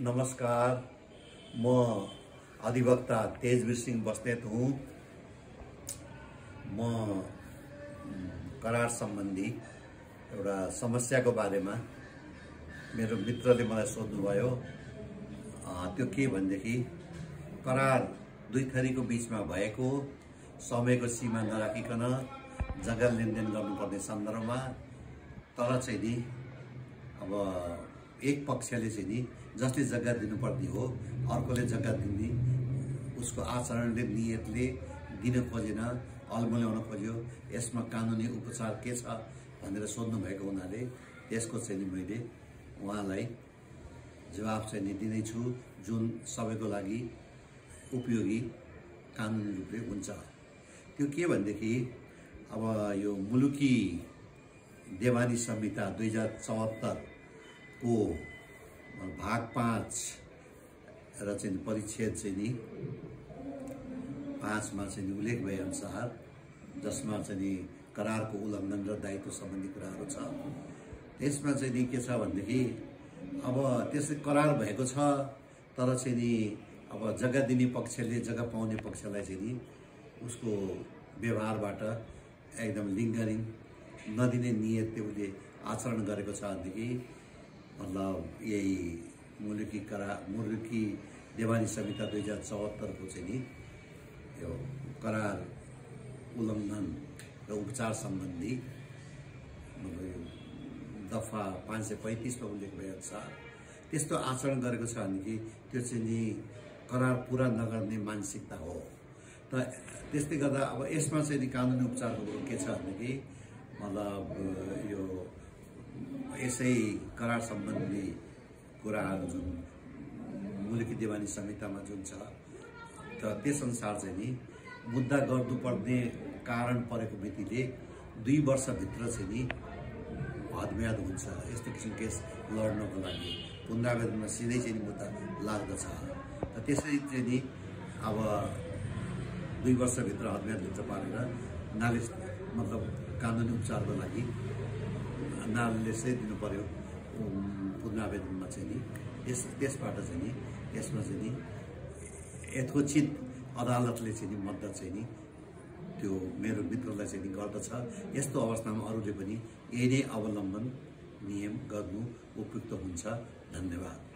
नमस्कार, म अधिवक्ता तेजवीर सिंह बस्नेत हूँ। म करार सम्बन्धी एउटा समस्याको बारेमा मेरो मित्रले मलाई सोध्नुभयो। त्यो के भनेदेखि करार दुई थरीको बीचमा भएको समयको सीमा नराखिकन जग्गा लेनदेन गर्नुपर्ने सन्दर्भमा तर चाहिँ नि अब एक पक्षले चाहिँ नि जसले जग्गा दिनुपर्ने हो अर्कोले जग्गा दिने उसको आचरणले नियतले दिन खोजेन, अल्मल्याउन खोज्यो। यसमा कानुनी उपचार के छ भनेर सोध्नु भएको हुनाले त्यसको चाहिँ नि मैले उहाँलाई जवाफ चाहिँ नि दिनेछु, जुन सबैको लागि उपयोगी कानुनी रूपले हुन्छ। त्यो के भनेदेखि अब यो मुलुकी देवानी संहिता 2074 को भाग 5 र चाहिँ परिच्छेद चाहिँ नि 5 मा चाहिँ उल्लेख भए अनुसार जसमा चाहिँ नि करारको उल्लङ्घन र दायित्व सम्बन्धी कुराहरू छ। त्यसमा चाहिँ नि के छ भनेदेखि अब त्यसै करार भएको छ तर चाहिँ नि अब जग्गा दिने पक्षले जग्गा पाउने पक्षलाई चाहिँ नि उसको व्यवहारबाट एकदम लिङ्गरिङ नदिने नियतले उसले आचरण गरेको छ भनेदेखि मतलब यही मुलुकी देवानी संहिता 2074 को चाहिँ नि यो करार उल्लङ्घन र उपचार सम्बन्धी दफा 535 मा उल्लेख भए अनुसार त्यस्तो आचरण गरेको छ भनेदेखि त्यो चाहिँ नि करार पूरा नगर्ने मानसिकता हो। त त्यस्तै गर्दा अब यसमा चाहिँ नि कानुनी उपचारको कुरो के छ भनेदेखि मतलब यो यसै करार सम्बन्धी कुराहरू जुन मुलुकी देवानी संहितामा जुन छ त त्यसअनुसार चाहिँ नि मुद्दा गर्नुपर्ने कारण परेको मितिले 2 वर्षभित्र चाहिँ नि हदम्याद हुन्छ। यस्तो किसिमको केस लड्नको लागि पुनरावेदनमा सिधै चाहिँ नि मुद्दा लाग्दछ। त त्यसरी चाहिँ नि अब 2 वर्षभित्र हदम्यादभित्र पारेर नालिस मतलब कानुनी उपचारको लागि नालिसै दिनु पर्यो पुनरावेदनमा चाहिँ नि। त्यसबाट चाहिँ नि यसमा चाहिँ नि यथोचित अदालतले चाहिँ नि मद्दत चाहिँ नि त्यो मेरो मित्रलाई चाहिँ नि गर्दछ। यस्तो अवस्थामा अरूले पनि यही नै अवलम्बन नियम गर्नु उपयुक्त हुन्छ। धन्यवाद।